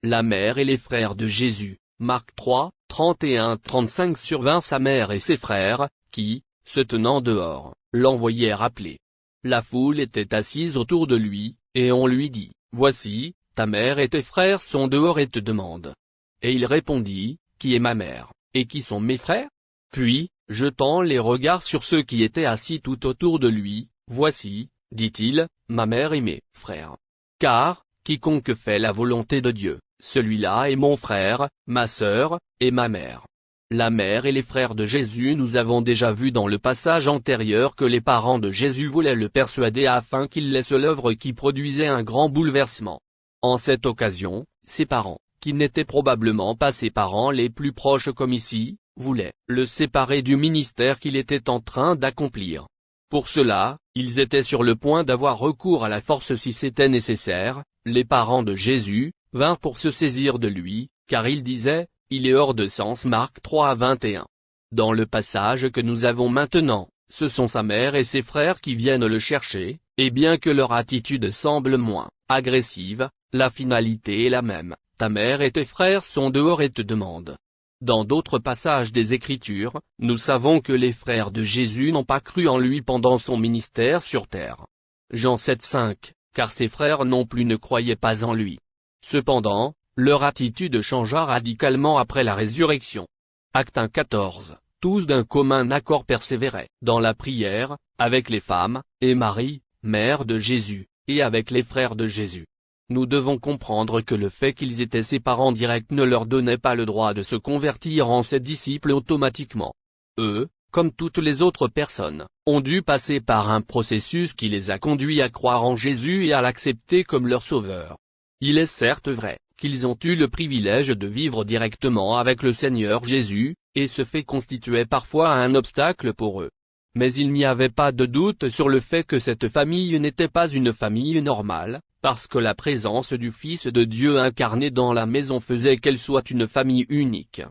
La mère et les frères de Jésus, Marc 3, 31-35. Survint sa mère et ses frères, qui, se tenant dehors, l'envoyèrent appeler. La foule était assise autour de lui, et on lui dit, Voici, ta mère et tes frères sont dehors et te demandent. Et il répondit, Qui est ma mère, et qui sont mes frères? Puis, jetant les regards sur ceux qui étaient assis tout autour de lui, Voici, dit-il, ma mère et mes frères. Car, quiconque fait la volonté de Dieu, celui-là est mon frère, ma sœur, et ma mère. La mère et les frères de Jésus. Nous avons déjà vu dans le passage antérieur que les parents de Jésus voulaient le persuader afin qu'il laisse l'œuvre qui produisait un grand bouleversement. En cette occasion, ses parents, qui n'étaient probablement pas ses parents les plus proches comme ici, voulaient le séparer du ministère qu'il était en train d'accomplir. Pour cela, ils étaient sur le point d'avoir recours à la force si c'était nécessaire. Les parents de Jésus vinrent pour se saisir de lui, car ils disaient, il est hors de sens. Marc 3 21. Dans le passage que nous avons maintenant, ce sont sa mère et ses frères qui viennent le chercher, et bien que leur attitude semble moins agressive, la finalité est la même, ta mère et tes frères sont dehors et te demandent. Dans d'autres passages des Écritures, nous savons que les frères de Jésus n'ont pas cru en lui pendant son ministère sur terre. Jean 7:5, car ses frères non plus ne croyaient pas en lui. Cependant, leur attitude changea radicalement après la résurrection. Actes 1:14, tous d'un commun accord persévéraient dans la prière, avec les femmes, et Marie, mère de Jésus, et avec les frères de Jésus. Nous devons comprendre que le fait qu'ils étaient ses parents directs ne leur donnait pas le droit de se convertir en ses disciples automatiquement. Eux, comme toutes les autres personnes, ont dû passer par un processus qui les a conduits à croire en Jésus et à l'accepter comme leur sauveur. Il est certes vrai qu'ils ont eu le privilège de vivre directement avec le Seigneur Jésus, et ce fait constituait parfois un obstacle pour eux. Mais il n'y avait pas de doute sur le fait que cette famille n'était pas une famille normale, parce que la présence du Fils de Dieu incarné dans la maison faisait qu'elle soit une famille unique.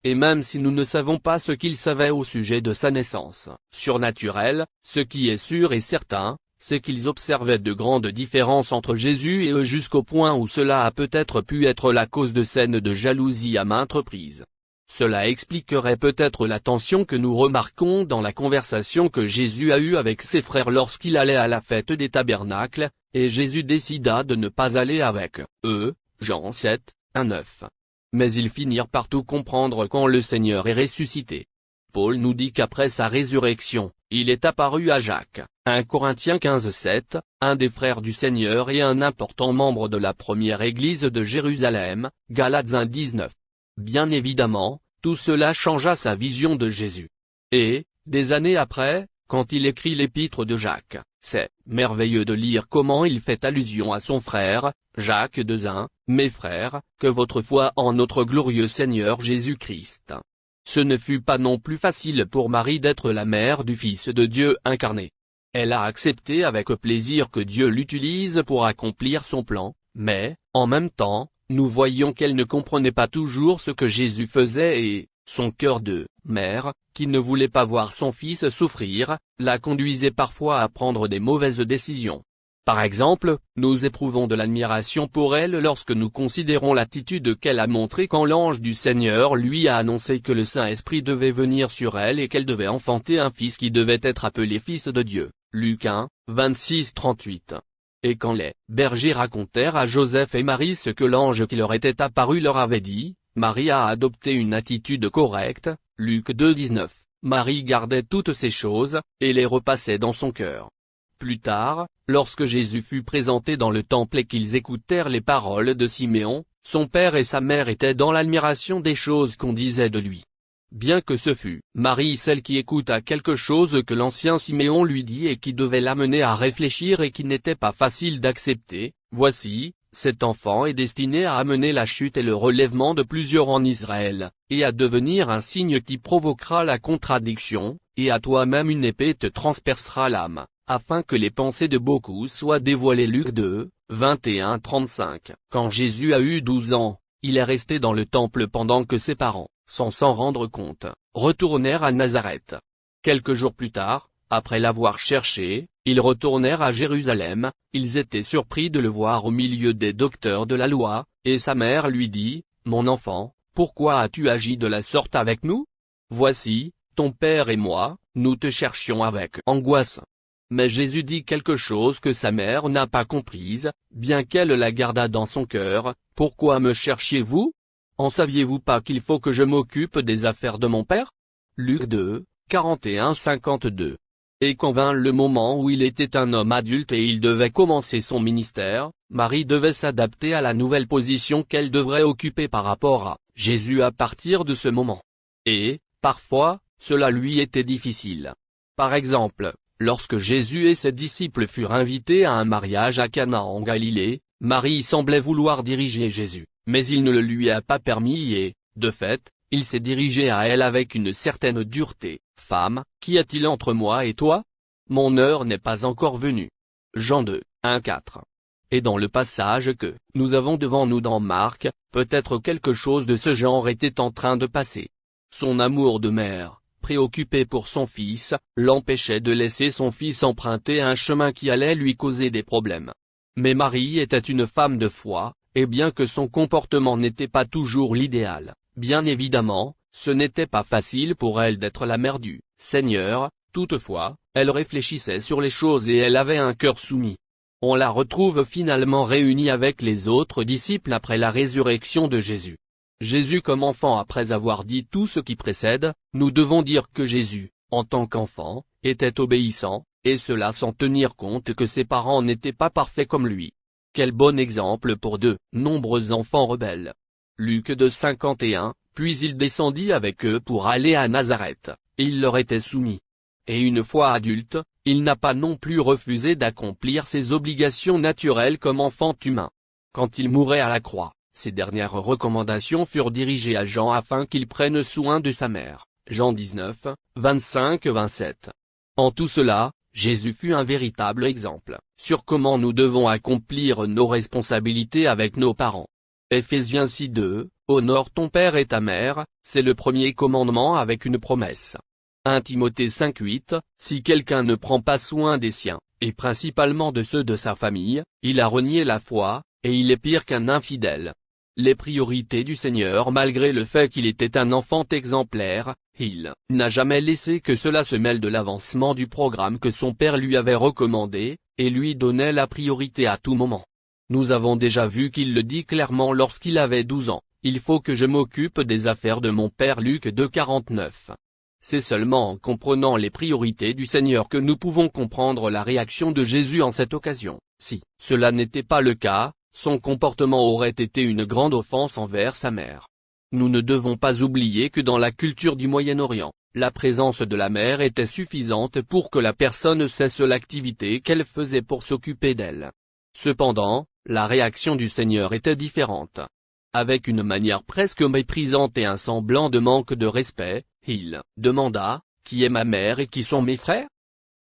Et même si nous ne savons pas ce qu'ils savaient au sujet de sa naissance surnaturelle, ce qui est sûr et certain, c'est qu'ils observaient de grandes différences entre Jésus et eux jusqu'au point où cela a peut-être pu être la cause de scènes de jalousie à maintes reprises. Cela expliquerait peut-être la tension que nous remarquons dans la conversation que Jésus a eue avec ses frères lorsqu'il allait à la fête des tabernacles, et Jésus décida de ne pas aller avec eux, Jean 7, 1-9. Mais ils finirent par tout comprendre quand le Seigneur est ressuscité. Paul nous dit qu'après sa résurrection, il est apparu à Jacques, 1 Corinthiens 15:7, un des frères du Seigneur et un important membre de la première église de Jérusalem, Galates 1:19. Bien évidemment, tout cela changea sa vision de Jésus. Et, des années après, quand il écrit l'épître de Jacques, c'est merveilleux de lire comment il fait allusion à son frère, Jacques 2:1, mes frères, que votre foi en notre glorieux Seigneur Jésus-Christ. Ce ne fut pas non plus facile pour Marie d'être la mère du Fils de Dieu incarné. Elle a accepté avec plaisir que Dieu l'utilise pour accomplir son plan, mais, en même temps, nous voyons qu'elle ne comprenait pas toujours ce que Jésus faisait et, son cœur de mère, qui ne voulait pas voir son fils souffrir, la conduisait parfois à prendre des mauvaises décisions. Par exemple, nous éprouvons de l'admiration pour elle lorsque nous considérons l'attitude qu'elle a montrée quand l'ange du Seigneur lui a annoncé que le Saint-Esprit devait venir sur elle et qu'elle devait enfanter un fils qui devait être appelé Fils de Dieu. Luc 1, 26-38. Et quand les bergers racontèrent à Joseph et Marie ce que l'ange qui leur était apparu leur avait dit, Marie a adopté une attitude correcte, Luc 2:19. Marie gardait toutes ces choses, et les repassait dans son cœur. Plus tard, lorsque Jésus fut présenté dans le temple et qu'ils écoutèrent les paroles de Siméon, son père et sa mère étaient dans l'admiration des choses qu'on disait de lui. Bien que ce fût Marie celle qui écouta quelque chose que l'ancien Siméon lui dit et qui devait l'amener à réfléchir et qui n'était pas facile d'accepter, voici, cet enfant est destiné à amener la chute et le relèvement de plusieurs en Israël, et à devenir un signe qui provoquera la contradiction, et à toi-même une épée te transpercera l'âme, afin que les pensées de beaucoup soient dévoilées. Luc 2, 21-35. Quand Jésus a eu 12 ans, il est resté dans le temple pendant que ses parents, sans s'en rendre compte, retournèrent à Nazareth. Quelques jours plus tard, après l'avoir cherché, ils retournèrent à Jérusalem. Ils étaient surpris de le voir au milieu des docteurs de la loi, et sa mère lui dit, « Mon enfant, pourquoi as-tu agi de la sorte avec nous? Voici, ton père et moi, nous te cherchions avec angoisse. » Mais Jésus dit quelque chose que sa mère n'a pas comprise, bien qu'elle la gardât dans son cœur, « Pourquoi me cherchiez-vous? En saviez-vous pas qu'il faut que je m'occupe des affaires de mon père ?» Luc 2, 41-52. Et quand vint le moment où il était un homme adulte et il devait commencer son ministère, Marie devait s'adapter à la nouvelle position qu'elle devrait occuper par rapport à Jésus à partir de ce moment. Et, parfois, cela lui était difficile. Par exemple, lorsque Jésus et ses disciples furent invités à un mariage à Cana en Galilée, Marie semblait vouloir diriger Jésus, mais il ne le lui a pas permis et, de fait, il s'est dirigé à elle avec une certaine dureté. « Femme, qu'y a-t-il entre moi et toi? Mon heure n'est pas encore venue. » Jean 2, 1-4. Et dans le passage que nous avons devant nous dans Marc, peut-être quelque chose de ce genre était en train de passer. Son amour de mère, préoccupé pour son fils, l'empêchait de laisser son fils emprunter un chemin qui allait lui causer des problèmes. Mais Marie était une femme de foi, et bien que son comportement n'était pas toujours l'idéal, bien évidemment, ce n'était pas facile pour elle d'être la mère du Seigneur, toutefois, elle réfléchissait sur les choses et elle avait un cœur soumis. On la retrouve finalement réunie avec les autres disciples après la résurrection de Jésus. Jésus comme enfant. Après avoir dit tout ce qui précède, nous devons dire que Jésus, en tant qu'enfant, était obéissant, et cela sans tenir compte que ses parents n'étaient pas parfaits comme lui. Quel bon exemple pour de nombreux enfants rebelles. Luc 2, 51. Puis il descendit avec eux pour aller à Nazareth, et il leur était soumis. Et une fois adulte, il n'a pas non plus refusé d'accomplir ses obligations naturelles comme enfant humain. Quand il mourait à la croix, ses dernières recommandations furent dirigées à Jean afin qu'il prenne soin de sa mère. Jean 19, 25-27. En tout cela, Jésus fut un véritable exemple sur comment nous devons accomplir nos responsabilités avec nos parents. Éphésiens 6:2, honore ton père et ta mère, c'est le premier commandement avec une promesse. 1 Timothée 5:8, si quelqu'un ne prend pas soin des siens, et principalement de ceux de sa famille, il a renié la foi, et il est pire qu'un infidèle. Les priorités du Seigneur. Malgré le fait qu'il était un enfant exemplaire, il n'a jamais laissé que cela se mêle de l'avancement du programme que son père lui avait recommandé, et lui donnait la priorité à tout moment. Nous avons déjà vu qu'il le dit clairement lorsqu'il avait 12 ans, « Il faut que je m'occupe des affaires de mon père » Luc 2,49. C'est seulement en comprenant les priorités du Seigneur que nous pouvons comprendre la réaction de Jésus en cette occasion. Si cela n'était pas le cas, son comportement aurait été une grande offense envers sa mère. Nous ne devons pas oublier que dans la culture du Moyen-Orient, la présence de la mère était suffisante pour que la personne cesse l'activité qu'elle faisait pour s'occuper d'elle. Cependant, la réaction du Seigneur était différente. Avec une manière presque méprisante et un semblant de manque de respect, il demanda, « Qui est ma mère et qui sont mes frères ?»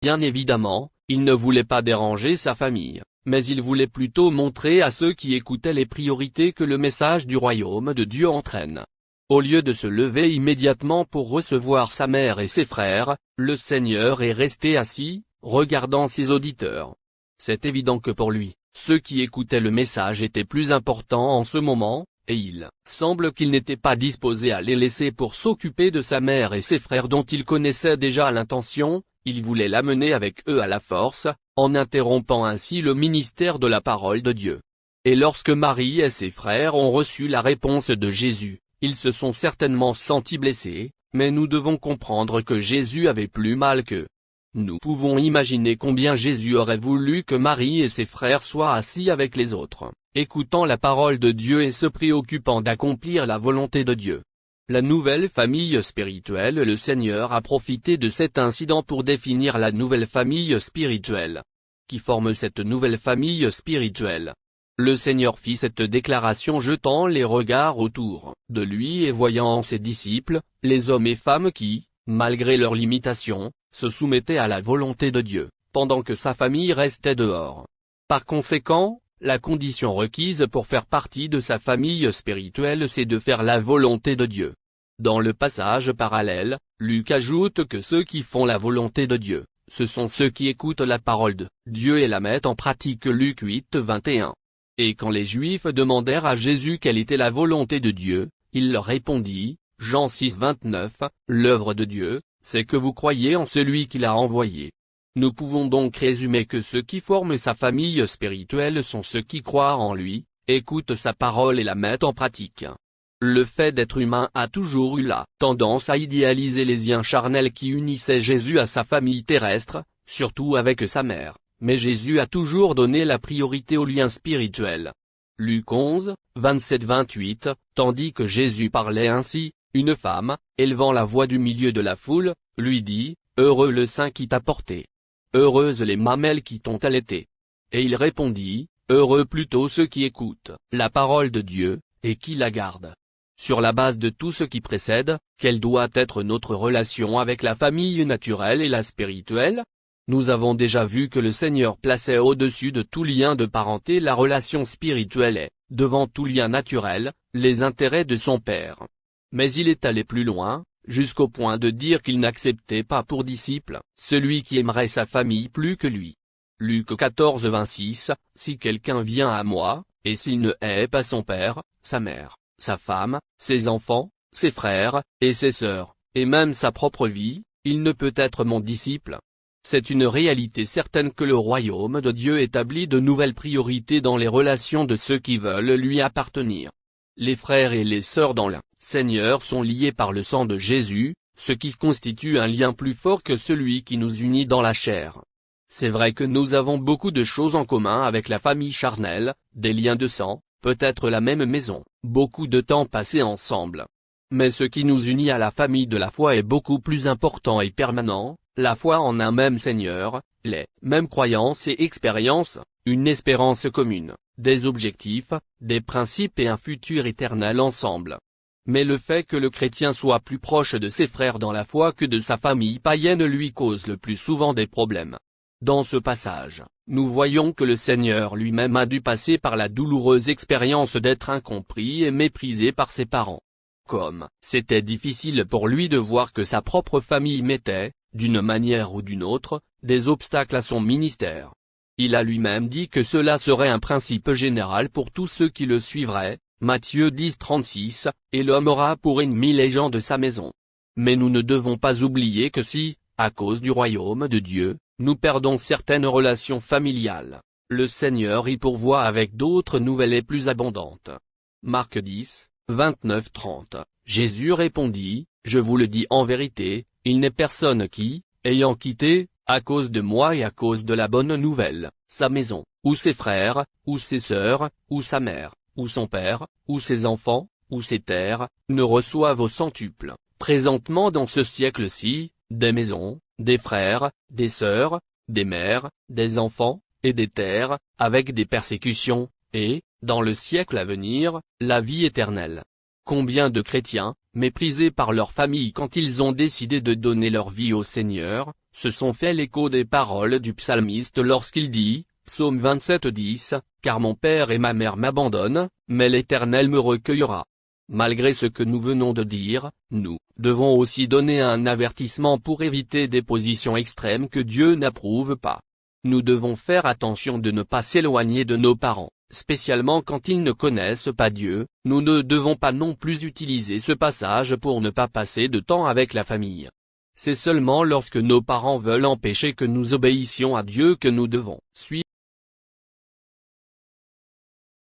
Bien évidemment, il ne voulait pas déranger sa famille, mais il voulait plutôt montrer à ceux qui écoutaient les priorités que le message du royaume de Dieu entraîne. Au lieu de se lever immédiatement pour recevoir sa mère et ses frères, le Seigneur est resté assis, regardant ses auditeurs. C'est évident que pour lui, ceux qui écoutaient le message étaient plus importants en ce moment, et il semble qu'il n'était pas disposé à les laisser pour s'occuper de sa mère et ses frères dont il connaissait déjà l'intention. Il voulait l'amener avec eux à la force, en interrompant ainsi le ministère de la parole de Dieu. Et lorsque Marie et ses frères ont reçu la réponse de Jésus, ils se sont certainement sentis blessés, mais nous devons comprendre que Jésus avait plus mal qu'eux. Nous pouvons imaginer combien Jésus aurait voulu que Marie et ses frères soient assis avec les autres, écoutant la parole de Dieu et se préoccupant d'accomplir la volonté de Dieu. La nouvelle famille spirituelle. Le Seigneur a profité de cet incident pour définir la nouvelle famille spirituelle. Qui forme cette nouvelle famille spirituelle? Le Seigneur fit cette déclaration jetant les regards autour de lui et voyant en ses disciples, les hommes et femmes qui, malgré leurs limitations, se soumettaient à la volonté de Dieu, pendant que sa famille restait dehors. Par conséquent, la condition requise pour faire partie de sa famille spirituelle c'est de faire la volonté de Dieu. Dans le passage parallèle, Luc ajoute que ceux qui font la volonté de Dieu, ce sont ceux qui écoutent la parole de Dieu et la mettent en pratique. Luc 8, 21. Et quand les Juifs demandèrent à Jésus quelle était la volonté de Dieu, il leur répondit, Jean 6, 29, l'œuvre de Dieu, c'est que vous croyez en celui qui l'a envoyé. Nous pouvons donc résumer que ceux qui forment sa famille spirituelle sont ceux qui croient en lui, écoutent sa parole et la mettent en pratique. Le fait d'être humain a toujours eu la tendance à idéaliser les liens charnels qui unissaient Jésus à sa famille terrestre, surtout avec sa mère, mais Jésus a toujours donné la priorité aux liens spirituels. Luc 11, 27-28, tandis que Jésus parlait ainsi, une femme, élevant la voix du milieu de la foule, lui dit, « Heureux le sein qui t'a porté. Heureuses les mamelles qui t'ont allaité. » Et il répondit, « Heureux plutôt ceux qui écoutent la parole de Dieu, et qui la gardent. » Sur la base de tout ce qui précède, quelle doit être notre relation avec la famille naturelle et la spirituelle? Nous avons déjà vu que le Seigneur plaçait au-dessus de tout lien de parenté la relation spirituelle et, devant tout lien naturel, les intérêts de son Père. Mais il est allé plus loin, jusqu'au point de dire qu'il n'acceptait pas pour disciple celui qui aimerait sa famille plus que lui. Luc 14, 26, si quelqu'un vient à moi, et s'il ne hait pas son père, sa mère, sa femme, ses enfants, ses frères, et ses sœurs, et même sa propre vie, il ne peut être mon disciple. C'est une réalité certaine que le royaume de Dieu établit de nouvelles priorités dans les relations de ceux qui veulent lui appartenir. Les frères et les sœurs dans le Seigneur sont liés par le sang de Jésus, ce qui constitue un lien plus fort que celui qui nous unit dans la chair. C'est vrai que nous avons beaucoup de choses en commun avec la famille charnelle, des liens de sang, peut-être la même maison, beaucoup de temps passé ensemble. Mais ce qui nous unit à la famille de la foi est beaucoup plus important et permanent, la foi en un même Seigneur, les mêmes croyances et expériences, une espérance commune, des objectifs, des principes et un futur éternel ensemble. Mais le fait que le chrétien soit plus proche de ses frères dans la foi que de sa famille païenne lui cause le plus souvent des problèmes. Dans ce passage, nous voyons que le Seigneur lui-même a dû passer par la douloureuse expérience d'être incompris et méprisé par ses parents. Comme c'était difficile pour lui de voir que sa propre famille mettait, d'une manière ou d'une autre, des obstacles à son ministère. Il a lui-même dit que cela serait un principe général pour tous ceux qui le suivraient, Matthieu 10, 36, et l'homme aura pour ennemi les gens de sa maison. Mais nous ne devons pas oublier que si, à cause du royaume de Dieu, nous perdons certaines relations familiales, le Seigneur y pourvoit avec d'autres nouvelles et plus abondantes. Marc 10, 29-30, Jésus répondit, « Je vous le dis en vérité, il n'est personne qui, ayant quitté, à cause de moi et à cause de la bonne nouvelle, sa maison, ou ses frères, ou ses sœurs, ou sa mère, ou son père, ou ses enfants, ou ses terres, ne reçoive au centuple, présentement dans ce siècle-ci, des maisons, des frères, des sœurs, des mères, des enfants, et des terres, avec des persécutions, et, dans le siècle à venir, la vie éternelle. » Combien de chrétiens, méprisés par leur famille quand ils ont décidé de donner leur vie au Seigneur, se sont fait l'écho des paroles du psalmiste lorsqu'il dit, Psaume 27, 10, « Car mon père et ma mère m'abandonnent, mais l'Éternel me recueillera. » Malgré ce que nous venons de dire, nous devons aussi donner un avertissement pour éviter des positions extrêmes que Dieu n'approuve pas. Nous devons faire attention de ne pas s'éloigner de nos parents, spécialement quand ils ne connaissent pas Dieu. Nous ne devons pas non plus utiliser ce passage pour ne pas passer de temps avec la famille. C'est seulement lorsque nos parents veulent empêcher que nous obéissions à Dieu que nous devons suivre